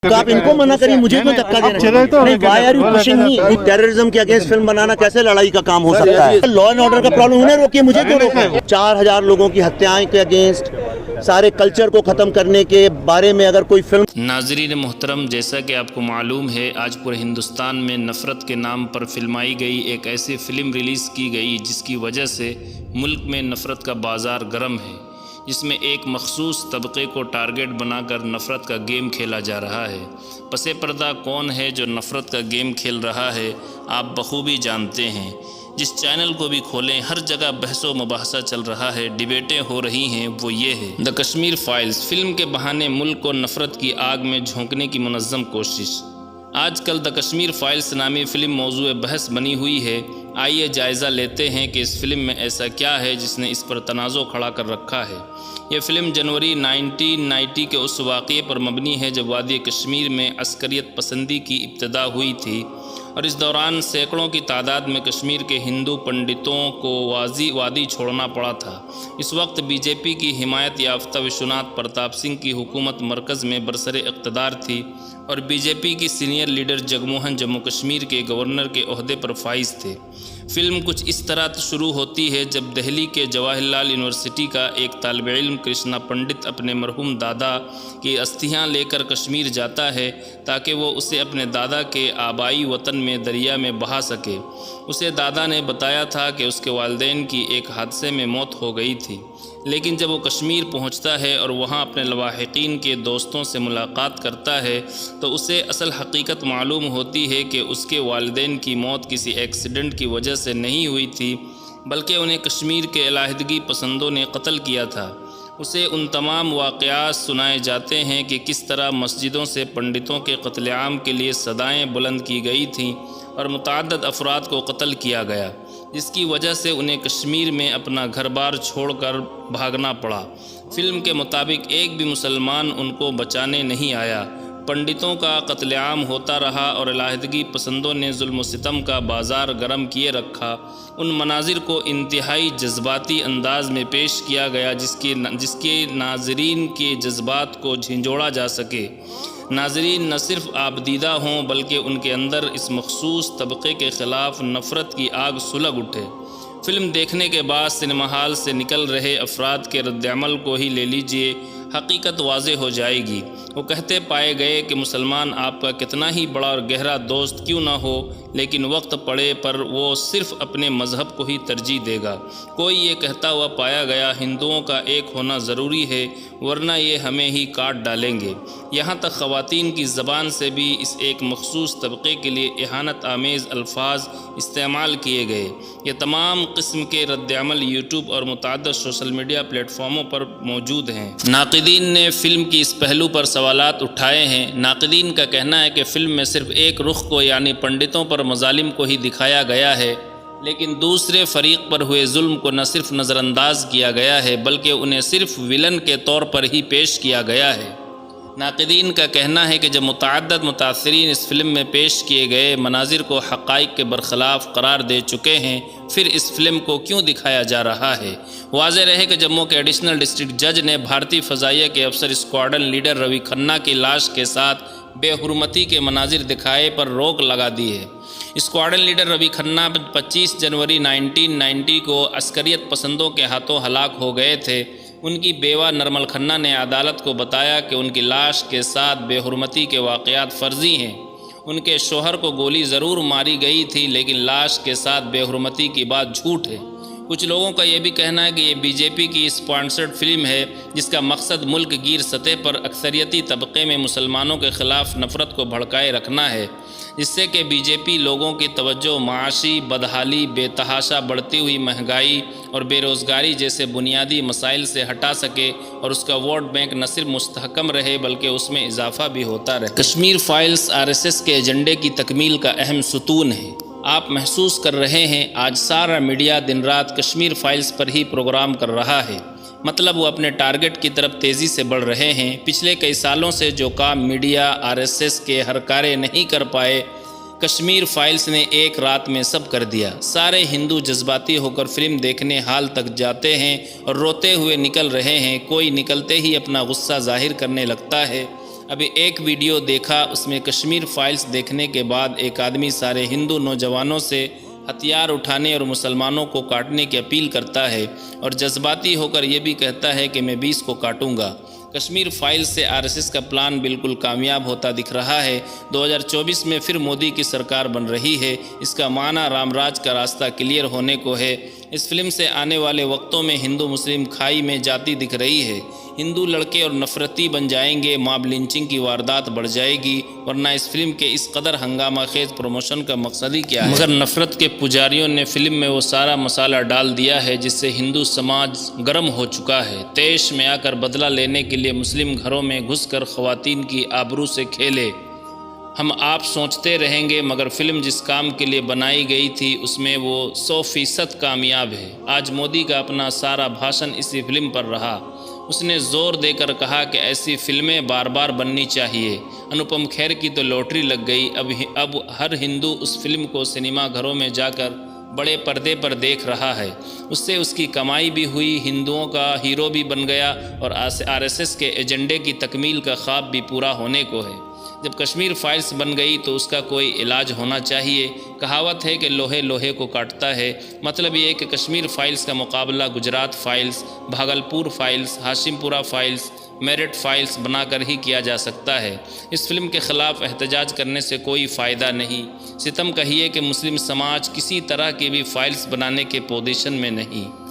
तो आप इनको मना करिए, मुझे क्यों धक्का दे रहे हैं? नहीं, why are you pushing me? Terrorism के अगेंस्ट फिल्म बनाना कैसे लड़ाई का काम हो सकता है? लॉ एंड ऑर्डर का प्रॉब्लम उन्हें रोकिए, मुझे क्यों रोके? 4000 लोगों की हत्याएं के अगेंस्ट, सारे कल्चर को ख़त्म करने के बारे में अगर कोई फिल्म। नाज़रीन मोहतरम, जैसा कि आपको मालूम है, आज पूरे हिंदुस्तान में नफ़रत के नाम पर फिल्माई गई एक ऐसी फ़िल्म रिलीज़ की गई जिसकी वजह से मुल्क में नफ़रत का बाज़ार गर्म है, जिसमें एक मखसूस तबके को टारगेट बनाकर नफ़रत का गेम खेला जा रहा है। पसे पर्दा कौन है जो नफ़रत का गेम खेल रहा है, आप बखूबी जानते हैं। जिस चैनल को भी खोलें हर जगह बहसो मुबाहसा चल रहा है, डिबेटें हो रही हैं, वो ये है द कश्मीर फाइल्स। फिल्म के बहाने मुल्क को नफ़रत की आग में झोंकने की मुनज़्ज़म कोशिश। आजकल द कश्मीर फाइल्स नामी फ़िल्म मौजूए बहस बनी हुई है। आइए जायज़ा लेते हैं कि इस फ़िल्म में ऐसा क्या है जिसने इस पर तनाज़ो खड़ा कर रखा है। यह फ़िल्म जनवरी 1990 के उस वाक़ये पर मबनी है जब वादी कश्मीर में अस्करियत पसंदी की इब्तिदा हुई थी, और इस दौरान सैकड़ों की तादाद में कश्मीर के हिंदू पंडितों को वादी छोड़ना पड़ा था। इस वक्त बीजेपी की हिमायत याफ्ता विश्वनाथ प्रताप सिंह की हुकूमत मरकज़ में बरसरे इक़्तिदार थी, और बीजेपी की सीनियर लीडर जगमोहन जम्मू कश्मीर के गवर्नर के ओहदे पर फाइज थे। फ़िल्म कुछ इस तरह शुरू होती है जब दिल्ली के जवाहरलाल यूनिवर्सिटी का एक तालिब इल्म कृष्णा पंडित अपने मरहूम दादा की अस्थियां लेकर कश्मीर जाता है ताकि वो उसे अपने दादा के आबाई वतन में दरिया में बहा सके। उसे दादा ने बताया था कि उसके वालिदैन की एक हादसे में मौत हो गई थी, लेकिन जब वो कश्मीर पहुंचता है और वहां अपने लवाहिकीन के दोस्तों से मुलाकात करता है तो उसे असल हकीकत मालूम होती है कि उसके वालिदैन की मौत किसी एक्सीडेंट की वजह से नहीं हुई थी, बल्कि उन्हें कश्मीर के अलहदगी पसंदों ने कत्ल किया था। उसे उन तमाम वाक़यात सुनाए जाते हैं कि किस तरह मस्जिदों से पंडितों के कत्लेआम के लिए सदाएं बुलंद की गई थीं और मुतअद्दिद अफराद को कत्ल किया गया, जिसकी वजह से उन्हें कश्मीर में अपना घर बार छोड़कर भागना पड़ा। फिल्म के मुताबिक एक भी मुसलमान उनको बचाने नहीं आया। पंडितों का कत्लेआम होता रहा और अलहदगी पसंदों ने जुल्म सितम का बाज़ार गर्म किए रखा। उन मनाजिर को इंतहाई जज्बाती अंदाज में पेश किया गया जिसके नाजरीन के जज्बात को झिंझोड़ा जा सके। नाजरीन न सिर्फ आबदीदा हों बल्कि उनके अंदर इस मखसूस तबके के ख़िलाफ़ नफ़रत की आग सुलग उठे। फ़िल्म देखने के बाद सिनेमा हाल से निकल रहे अफराद के रद्दअमल को ही ले लीजिए, हकीकत वाज़े हो जाएगी। वो कहते पाए गए कि मुसलमान आपका कितना ही बड़ा और गहरा दोस्त क्यों ना हो, लेकिन वक्त पड़े पर वो सिर्फ़ अपने मज़हब को ही तरजीह देगा। कोई ये कहता हुआ पाया गया हिंदुओं का एक होना ज़रूरी है वरना ये हमें ही काट डालेंगे। यहाँ तक ख़वातीन की ज़बान से भी इस एक मखसूस तबके के लिए इहानत आमेज़ अल्फाज इस्तेमाल किए गए। ये तमाम किस्म के रद्दअमल यूट्यूब और मुतअद्दिद सोशल मीडिया प्लेटफॉर्मों पर मौजूद हैं। नाक़िदीन ने फ़िल्म की इस पहलू पर सवालात उठाए हैं। नाक़िदीन का कहना है कि फ़िल्म में सिर्फ़ एक रुख को यानी पंडितों पर मज़ालिम को ही दिखाया गया है, लेकिन दूसरे फ़रीक़ पर हुए जुल्म को न सिर्फ नज़रअंदाज किया गया है बल्कि उन्हें सिर्फ विलन के तौर पर ही पेश किया गया है। नाक़िदीन का कहना है कि जब मुतअद्दिद मुतासिरीन इस फ़िल्म में पेश किए गए मनाजिर को हक़ाइक़ के बरख़िलाफ़ करार दे चुके हैं, फिर इस फ़िल्म को क्यों दिखाया जा रहा है? वाज़ेह रहे कि जम्मू के एडिशनल डिस्ट्रिक्ट जज ने भारतीय फ़ज़ाइया के अफसर स्क्वाड्रन लीडर रवि खन्ना की लाश के साथ बेहुरमती के मनाजिर दिखाए पर रोक लगा दी है। स्क्वाड्रन लीडर रवि खन्ना 25 जनवरी 1990 को अस्करियत पसंदों के हाथों हलाक हो गए थे। उनकी बेवा नरमल खन्ना ने अदालत को बताया कि उनकी लाश के साथ बेहुरमती के वाक़यात फ़र्ज़ी हैं। उनके शोहर को गोली ज़रूर मारी गई थी, लेकिन लाश के साथ बेहुरमती की बात झूठ है। कुछ लोगों का ये भी कहना है कि ये बीजेपी की स्पॉन्सर्ड फिल्म है जिसका मकसद मुल्क गिर सतह पर अक्सरियती तबके में मुसलमानों के ख़िलाफ़ नफ़रत को भड़काए रखना है, जिससे कि बीजेपी लोगों की तवज्जो माशी बदहाली, बेतहाशा बढ़ती हुई महंगाई और बेरोज़गारी जैसे बुनियादी मसाइल से हटा सके और उसका वोट बैंक न सिर्फ मुस्तहकम रहे बल्कि उसमें इजाफा भी होता रहे। कश्मीर फाइल्स RSS के एजेंडे की तकमील का अहम सुतून है। आप महसूस कर रहे हैं आज सारा मीडिया दिन रात कश्मीर फाइल्स पर ही प्रोग्राम कर रहा है, मतलब वो अपने टारगेट की तरफ तेज़ी से बढ़ रहे हैं। पिछले कई सालों से जो काम मीडिया RSS के हरकारे नहीं कर पाए, कश्मीर फाइल्स ने एक रात में सब कर दिया। सारे हिंदू जज्बाती होकर फिल्म देखने हाल तक जाते हैं और रोते हुए निकल रहे हैं। कोई निकलते ही अपना गुस्सा जाहिर करने लगता है। ابھی ایک ویڈیو دیکھا، اس میں کشمیر فائلز دیکھنے کے بعد ایک آدمی سارے ہندو نوجوانوں سے ہتھیار اٹھانے اور مسلمانوں کو کاٹنے کی اپیل کرتا ہے اور جذباتی ہو کر یہ بھی کہتا ہے کہ میں 20 کو کاٹوں گا۔ کشمیر فائلز سے RSS کا پلان بالکل کامیاب ہوتا دکھ رہا ہے۔ 2024 میں پھر مودی کی سرکار بن رہی ہے۔ اس کا معنی رام راج کا راستہ کلیئر ہونے کو ہے۔ اس فلم سے آنے والے وقتوں میں ہندو مسلم کھائی میں جاتی دکھ رہی ہے۔ ہندو لڑکے اور نفرتی بن جائیں گے، ماب لنچنگ کی واردات بڑھ جائے گی، ورنہ اس فلم کے اس قدر ہنگامہ خیز پروموشن کا مقصد ہی کیا ہے؟ مگر نفرت کے پجاریوں نے فلم میں وہ سارا مسالہ ڈال دیا ہے جس سے ہندو سماج گرم ہو چکا ہے۔ طیش میں آ کر بدلہ لینے کے لیے مسلم گھروں میں گھس کر خواتین کی آبرو سے کھیلے۔ ہم آپ سوچتے رہیں گے مگر فلم جس کام کے لیے بنائی گئی تھی اس میں وہ 100% کامیاب ہے۔ آج مودی کا اپنا سارا بھاشن اسی فلم پر رہا۔ اس نے زور دے کر کہا کہ ایسی فلمیں بار بار بننی چاہیے۔ انوپم کھیر کی تو لاٹری لگ گئی، اب ہر ہندو اس فلم کو سنیما گھروں میں جا کر بڑے پردے پر دیکھ رہا ہے۔ اس سے اس کی کمائی بھی ہوئی، ہندوؤں کا ہیرو بھی بن گیا اور RSS کے ایجنڈے کی تکمیل کا خواب بھی پورا ہونے کو ہے۔ جب کشمیر فائلز بن گئی تو اس کا کوئی علاج ہونا چاہیے۔ کہاوت ہے کہ لوہے لوہے کو کاٹتا ہے، مطلب یہ ہے کہ کشمیر فائلز کا مقابلہ گجرات فائلز، بھاگلپور فائلز، ہاشم پورہ فائلز، میرٹھ فائلز بنا کر ہی کیا جا سکتا ہے۔ اس فلم کے خلاف احتجاج کرنے سے کوئی فائدہ نہیں۔ ستم کہیے کہ مسلم سماج کسی طرح کی بھی فائلز بنانے کے پوزیشن میں نہیں۔